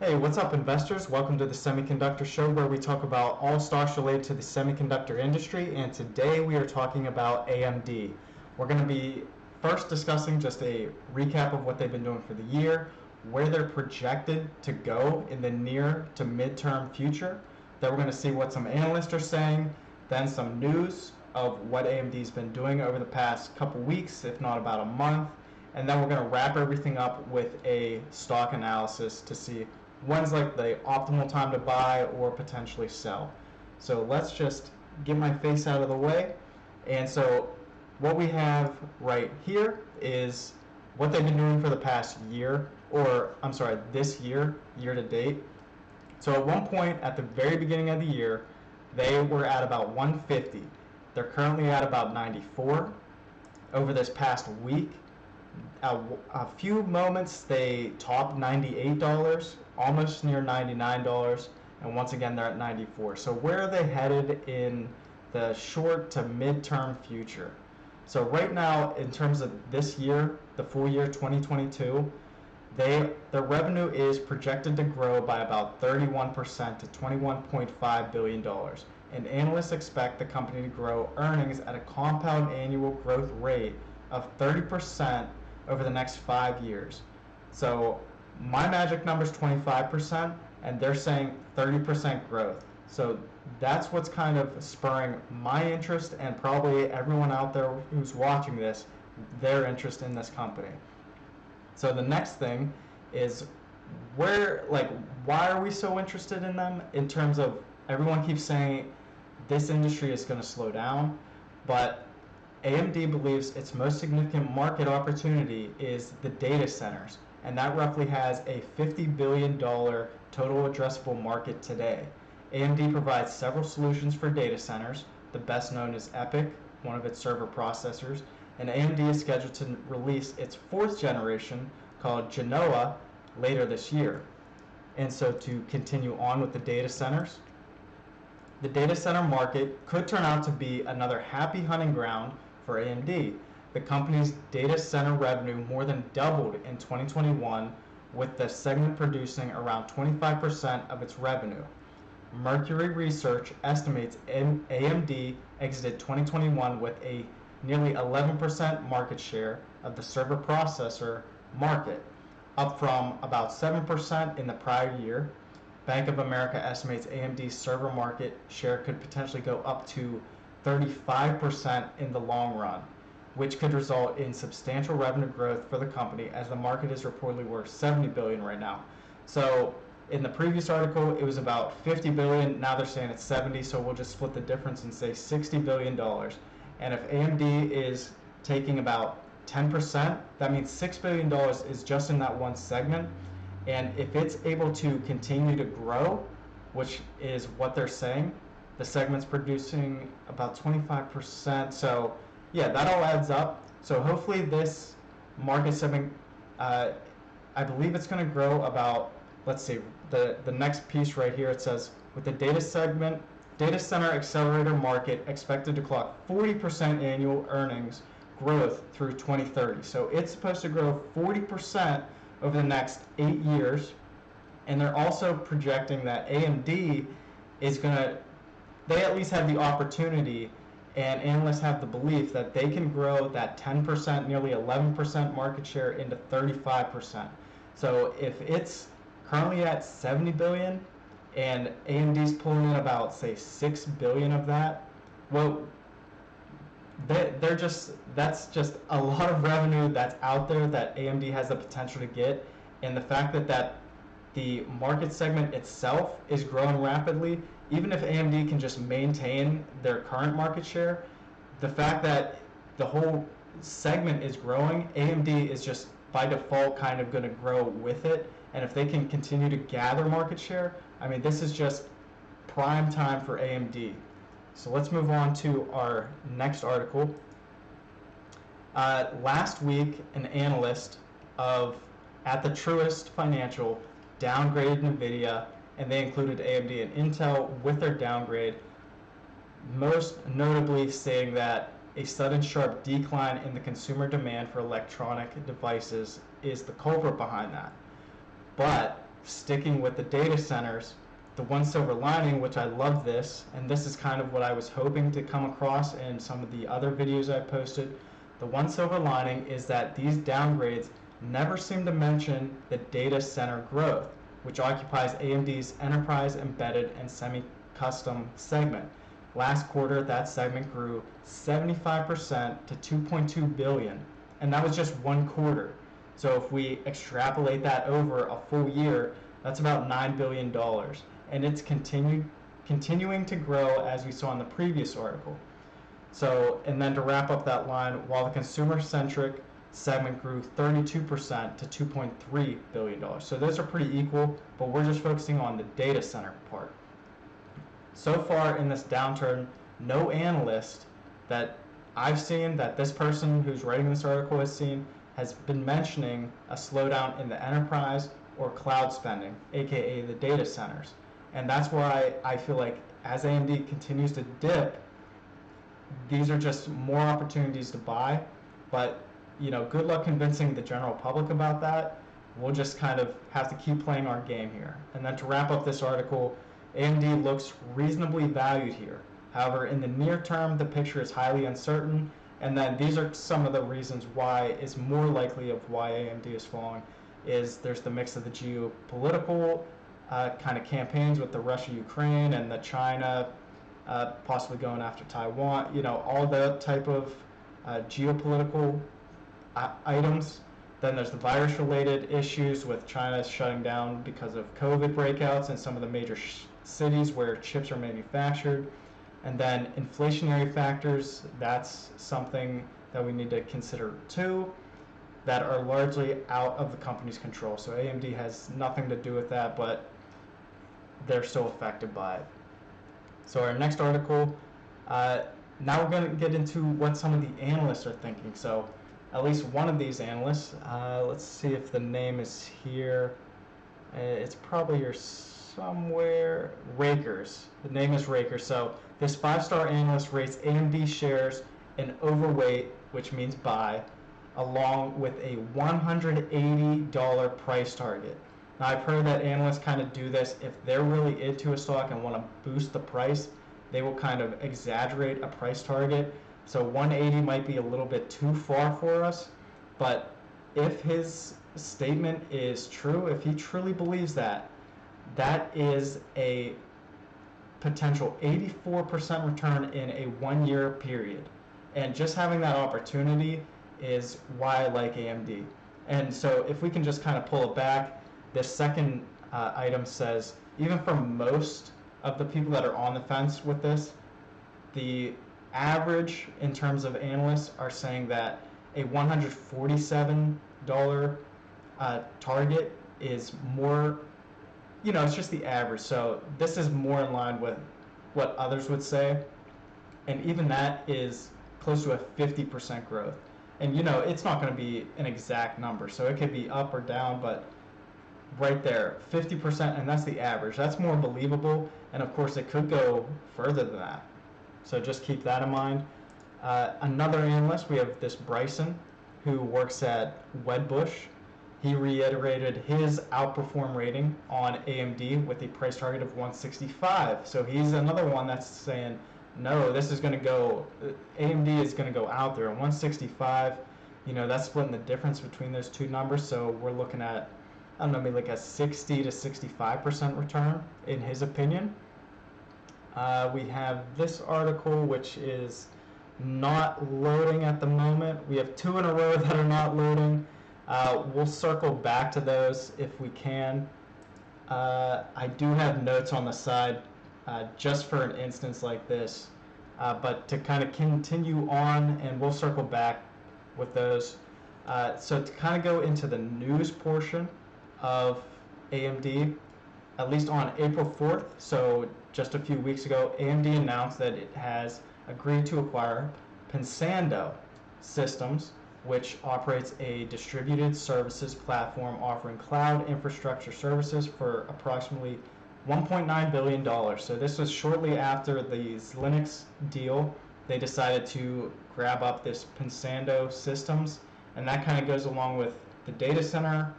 Hey, what's up, investors? Welcome to the Semiconductor Show, where we talk about all stocks related to the semiconductor industry. And today we are talking about AMD. We're going to be first discussing just a recap of what they've been doing for the year, where they're projected to go in the near to midterm future. Then we're going to see what some analysts are saying, then some news of what AMD's been doing over the past couple weeks, if not about a month. And then we're going to wrap everything up with a stock analysis to see when's like the optimal time to buy or potentially sell. So let's just get my face out of the way. And so what we have right here is what they've been doing for the past year, or I'm sorry, this year to date. So at one point at the very beginning of the year, they were at about 150. They're currently at about 94. Over this past week, a few moments they topped $98, almost near $99, and once again they're at 94. So where are they headed in the short to midterm future? So right now, in terms of this year, the full year 2022, their revenue is projected to grow by about 31% to $21.5 billion. And analysts expect the company to grow earnings at a compound annual growth rate of 30% over the next 5 years. So my magic number is 25%, and they're saying 30% growth. So that's what's kind of spurring my interest, and probably everyone out there who's watching this, their interest in this company. So the next thing is why are we so interested in them? In terms of, everyone keeps saying this industry is going to slow down, but AMD believes its most significant market opportunity is the data centers, and that roughly has a $50 billion total addressable market today. AMD provides several solutions for data centers. The best known is EPYC, one of its server processors, and AMD is scheduled to release its fourth generation called Genoa later this year. And so to continue on with the data centers, the data center market could turn out to be another happy hunting ground for AMD. The company's data center revenue more than doubled in 2021, with the segment producing around 25% of its revenue. Mercury Research estimates AMD exited 2021 with a nearly 11% market share of the server processor market, up from about 7% in the prior year. Bank of America estimates AMD's server market share could potentially go up to 35% in the long run, which could result in substantial revenue growth for the company, as the market is reportedly worth $70 billion right now. So in the previous article, it was about $50 billion. Now they're saying it's 70, so we'll just split the difference and say $60 billion. And if AMD is taking about 10%, that means $6 billion is just in that one segment. And if it's able to continue to grow, which is what they're saying, the segment's producing about 25%. So yeah, that all adds up. So hopefully this market segment, I believe it's going to grow about, let's see, the next piece right here, it says, with the data center accelerator market expected to clock 40% annual earnings growth through 2030. So it's supposed to grow 40% over the next 8 years. And they're also projecting that AMD is going to, they at least have the opportunity, and analysts have the belief that they can grow that 10%, nearly 11% market share into 35%. So if it's currently at 70 billion and AMD's pulling in about, say, 6 billion of that, well, that's just a lot of revenue that's out there that AMD has the potential to get. And the fact that the market segment itself is growing rapidly, even if AMD can just maintain their current market share, the fact that the whole segment is growing, AMD is just by default kind of going to grow with it. And if they can continue to gather market share, I mean, this is just prime time for AMD. So let's move on to our next article. Last week, an analyst at the Truist Financial downgraded NVIDIA, and they included AMD and Intel with their downgrade, most notably saying that a sudden sharp decline in the consumer demand for electronic devices is the culprit behind that. But sticking with the data centers, the one silver lining, which I love this, and this is kind of what I was hoping to come across in some of the other videos I posted, the one silver lining is that these downgrades never seem to mention the data center growth, which occupies AMD's enterprise, embedded, and semi-custom segment. Last quarter, that segment grew 75% to 2.2 billion, and that was just one quarter. So if we extrapolate that over a full year, that's about $9 billion. And it's continuing to grow, as we saw in the previous article. So, and then to wrap up that line, while the consumer-centric segment grew 32% to $2.3 billion. So those are pretty equal, but we're just focusing on the data center part. So far in this downturn, no analyst that I've seen, that this person who's writing this article has seen, has been mentioning a slowdown in the enterprise or cloud spending, aka the data centers. And that's why I feel like as AMD continues to dip, these are just more opportunities to buy. But good luck convincing the general public about that. We'll just kind of have to keep playing our game here. And then to wrap up this article, AMD looks reasonably valued here. However, in the near term, the picture is highly uncertain. And then these are some of the reasons why it's more likely of why AMD is falling. Is there's the mix of the geopolitical kind of campaigns with the Russia-Ukraine and the China possibly going after Taiwan, all that type of geopolitical items. Then there's the virus-related issues with China shutting down because of COVID breakouts in some of the major cities where chips are manufactured. And then inflationary factors, that's something that we need to consider too, that are largely out of the company's control. So AMD has nothing to do with that, but they're still affected by it. So our next article, now we're going to get into what some of the analysts are thinking. So at least one of these analysts, let's see if the name is here. It's probably here somewhere. Rakers. The name is Rakers. So this 5-star analyst rates AMD shares an overweight, which means buy, along with a $180 price target. Now, I've heard that analysts kind of do this. If they're really into a stock and want to boost the price, they will kind of exaggerate a price target. So 180 might be a little bit too far for us, but if his statement is true, if he truly believes that, that is a potential 84% return in a 1-year period. And just having that opportunity is why I like AMD. And so if we can just kind of pull it back, this second item says, even for most of the people that are on the fence with this, the average in terms of analysts are saying that a $147 target is more, it's just the average. So this is more in line with what others would say. And even that is close to a 50% growth. And it's not going to be an exact number. So it could be up or down, but right there, 50%, and that's the average. That's more believable, and of course it could go further than that. So just keep that in mind. Another analyst, we have this Bryson, who works at Wedbush. He reiterated his outperform rating on AMD with a price target of 165. So he's another one that's saying, no, this is going to go, AMD is going to go out there at 165. That's splitting the difference between those two numbers. So we're looking at, I don't know, maybe like a 60 to 65% return in his opinion. We have this article, which is not loading at the moment. We have 2 in a row that are not loading. We'll circle back to those if we can. I do have notes on the side just for an instance like this, but to kind of continue on, and we'll circle back with those. So to kind of go into the news portion of AMD, at least on April 4th, so just a few weeks ago, AMD announced that it has agreed to acquire Pensando Systems, which operates a distributed services platform offering cloud infrastructure services for approximately $1.9 billion. So this was shortly after the Linux deal. They decided to grab up this Pensando Systems, and that kind of goes along with the data center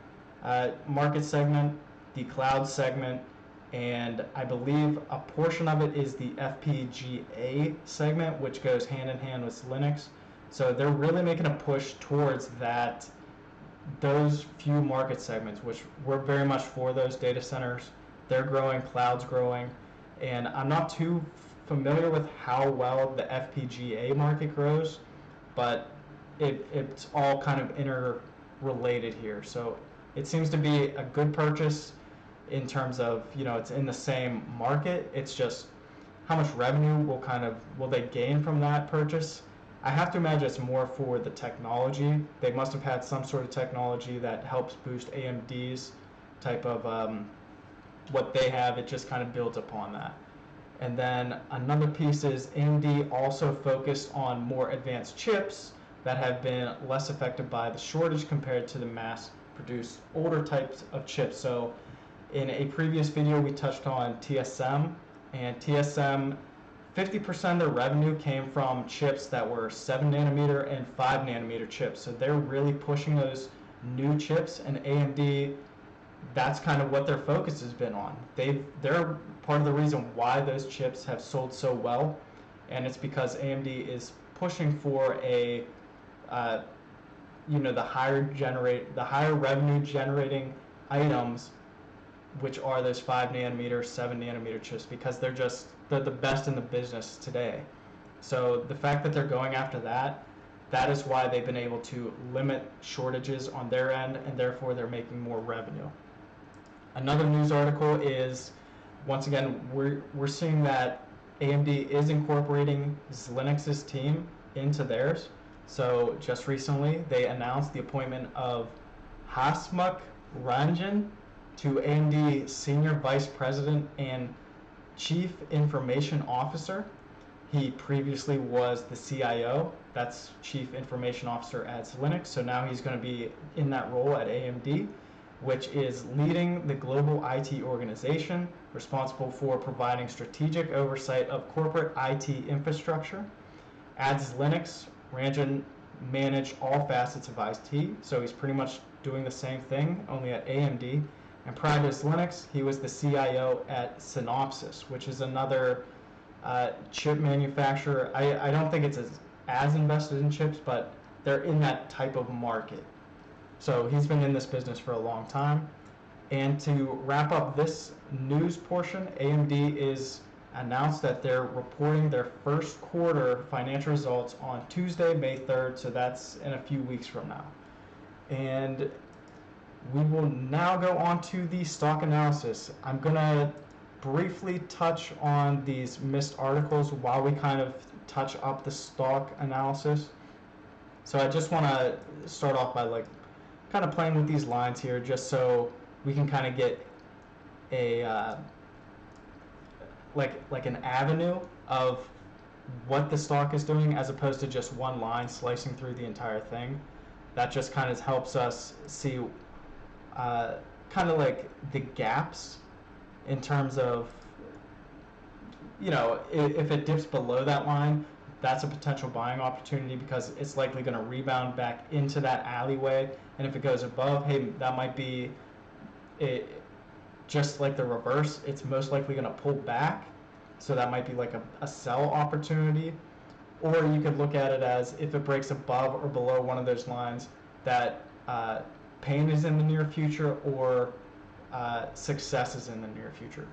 market segment. the cloud segment, and I believe a portion of it is the FPGA segment, which goes hand in hand with Linux. So they're really making a push towards those few market segments, which we're very much for those data centers. They're growing, cloud's growing, and I'm not too familiar with how well the FPGA market grows, but it's all kind of interrelated here. So it seems to be a good purchase in terms of, it's in the same market. It's just how much revenue will they gain from that purchase? I have to imagine it's more for the technology. They must have had some sort of technology that helps boost AMD's type of what they have. It just kind of builds upon that. And then another piece is AMD also focused on more advanced chips that have been less affected by the shortage compared to the mass-produced older types of chips. So in a previous video, we touched on TSM, and TSM, 50% of their revenue came from chips that were 7 nanometer and 5 nanometer chips. So they're really pushing those new chips, and AMD, that's kind of what their focus has been on. They're part of the reason why those chips have sold so well, and it's because AMD is pushing for the higher revenue generating items, which are those 5 nanometer, 7 nanometer chips, because they're the best in the business today. So the fact that they're going after that is why they've been able to limit shortages on their end, and therefore they're making more revenue. Another news article is, once again, we're seeing that AMD is incorporating Linux's team into theirs. So just recently, they announced the appointment of Hasmukh Ranjan to AMD Senior Vice President and Chief Information Officer. He previously was the CIO, that's Chief Information Officer at Linux, so now he's going to be in that role at AMD, which is leading the global IT organization, responsible for providing strategic oversight of corporate IT infrastructure. At Linux, Ranjan managed all facets of IT, so he's pretty much doing the same thing, only at AMD. And prior to Linux, he was the CIO at Synopsys, which is another chip manufacturer. I don't think it's as invested in chips, but they're in that type of market. So he's been in this business for a long time. And to wrap up this news portion, AMD is announced that they're reporting their first quarter financial results on Tuesday, May 3rd, so that's in a few weeks from now. And we will now go on to the stock analysis. I'm going to briefly touch on these missed articles while we kind of touch up the stock analysis. So I just want to start off by kind of playing with these lines here, just so we can kind of get a like an avenue of what the stock is doing, as opposed to just one line slicing through the entire thing. That just kind of helps us see kind of like the gaps in terms of, if it dips below that line, that's a potential buying opportunity because it's likely going to rebound back into that alleyway. And if it goes above, hey, that might be it. Just like the reverse, it's most likely going to pull back, so that might be like a sell opportunity. Or you could look at it as, if it breaks above or below one of those lines, that pain is in the near future, or success is in the near future.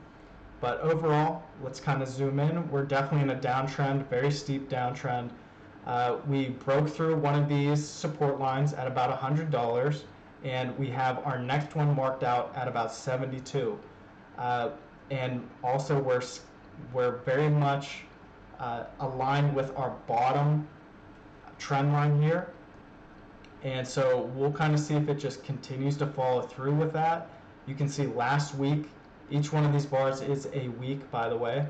But overall, let's kind of zoom in. We're definitely in a downtrend, very steep downtrend. We broke through one of these support lines at about $100, and we have our next one marked out at about 72. And also we're very much aligned with our bottom trend line here. And so we'll kind of see if it just continues to follow through with that. You can see last week, each one of these bars is a week, by the way.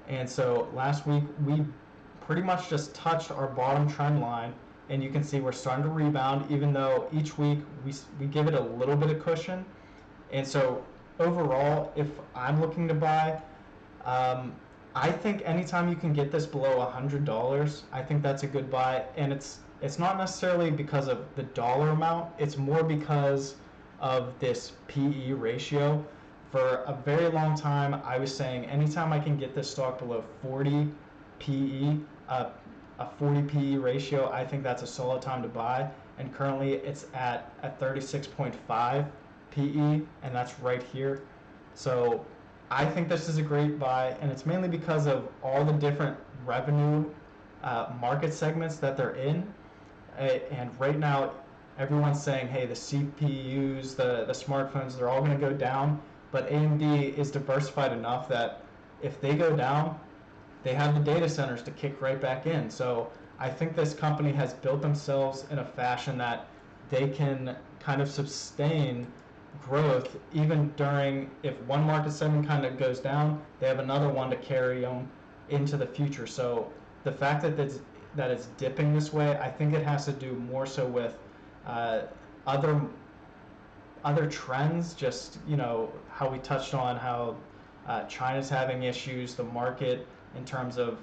And so last week we pretty much just touched our bottom trend line, and you can see we're starting to rebound, even though each week we give it a little bit of cushion. And so overall, if I'm looking to buy, I think anytime you can get this below $100, I think that's a good buy. And it's not necessarily because of the dollar amount, it's more because of this PE ratio. For a very long time, I was saying anytime I can get this stock below 40 PE, a 40 PE ratio, I think that's a solid time to buy. And currently it's at a 36.5 PE, and that's right here. So I think this is a great buy, and it's mainly because of all the different revenue market segments that they're in. And right now, everyone's saying, hey, the CPUs, the smartphones, they're all going to go down. But AMD is diversified enough that if they go down, they have the data centers to kick right back in. So I think this company has built themselves in a fashion that they can kind of sustain growth even during, if one market segment kind of goes down, they have another one to carry them into the future. So the fact that it's dipping this way, I think it has to do more so with other trends, just how we touched on how China's having issues, the market in terms of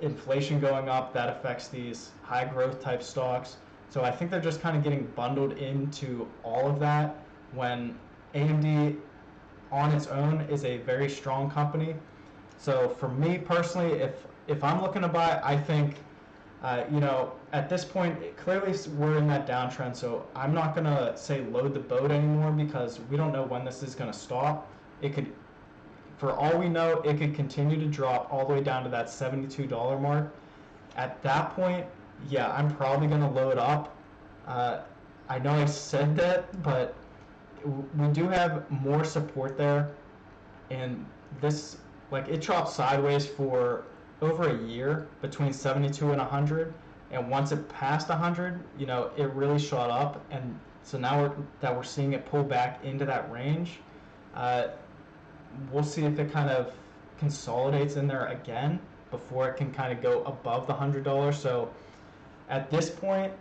inflation going up, that affects these high growth type stocks. So I think they're just kind of getting bundled into all of that, when AMD on its own is a very strong company. So for me personally, if I'm looking to buy, I think at this point, clearly we're in that downtrend, so I'm not going to say load the boat anymore, because we don't know when this is going to stop. It could, for all we know, it could continue to drop all the way down to that $72 mark. At that point, yeah, I'm probably going to load up. I know I said that, but we do have more support there, and this, it dropped sideways for over a year between 72 and 100, and once it passed 100, it really shot up, and so now we're seeing it pull back into that range. We'll see if it kind of consolidates in there again before it can kind of go above the $100. So at this point,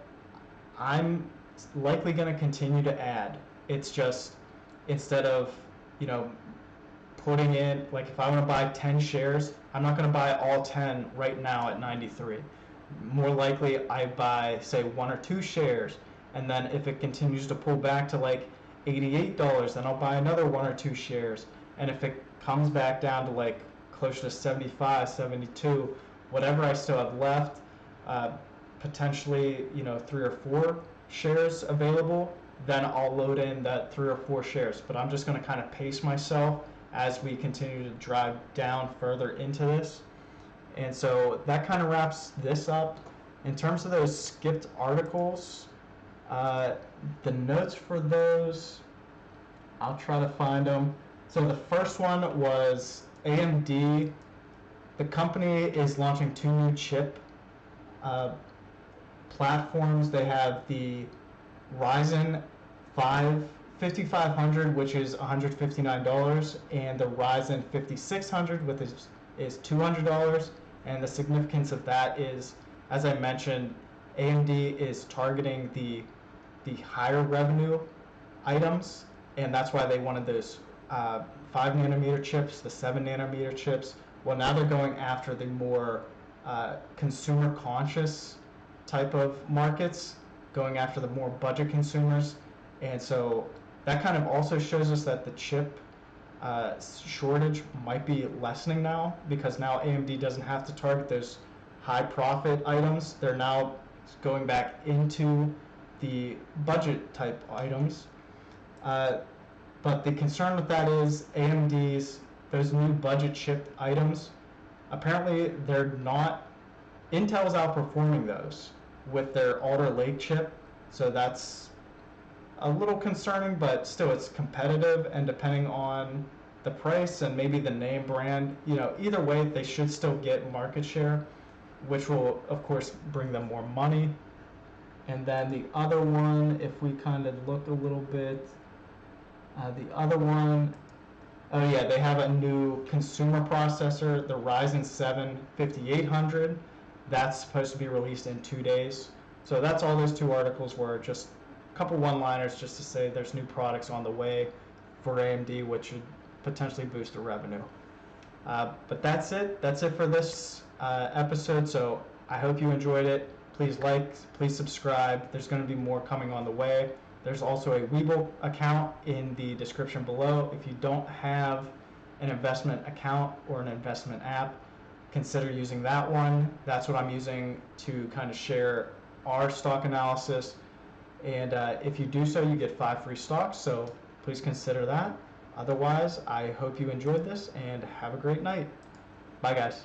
I'm likely going to continue to add. It's just, instead of putting in, if I want to buy 10 shares, I'm not going to buy all 10 right now at 93. More likely I buy, say, 1 or 2 shares, and then if it continues to pull back to $88, then I'll buy another 1 or 2 shares. And if it comes back down to closer to 75, 72, whatever I still have left, potentially 3 or 4 shares available, then I'll load in that 3 or 4 shares. But I'm just going to kind of pace myself as we continue to drive down further into this. And so that kind of wraps this up. In terms of those skipped articles, the notes for those, I'll try to find them. So the first one was AMD. The company is launching 2 new chip platforms. They have the Ryzen 5500, which is $159, and the Ryzen 5600, which is $200. And the significance of that is, as I mentioned, AMD is targeting the higher revenue items, and that's why they wanted those 5 nanometer chips, the 7 nanometer chips. Well, now they're going after the more consumer conscious type of markets, going after the more budget consumers. And so that kind of also shows us that the chip shortage might be lessening now, because now AMD doesn't have to target those high profit items. They're now going back into the budget type items. But the concern with that is AMD's, those new budget chip items, apparently they're not, Intel's outperforming those with their Alder Lake chip. So that's a little concerning, but still it's competitive, and depending on the price and maybe the name brand, either way they should still get market share, which will of course bring them more money. And then the other one, if we kind of look a little bit, the other one, oh yeah, they have a new consumer processor, the Ryzen 7 5800. That's supposed to be released in 2 days. So that's all those 2 articles were, just a couple one-liners just to say there's new products on the way for AMD, which should potentially boost the revenue. But that's it. That's it for this episode. So I hope you enjoyed it. Please like, please subscribe. There's going to be more coming on the way. There's also a Webull account in the description below. If you don't have an investment account or an investment app, consider using that one. That's what I'm using to kind of share our stock analysis. And if you do so, you get 5 free stocks. So please consider that. Otherwise, I hope you enjoyed this and have a great night. Bye, guys.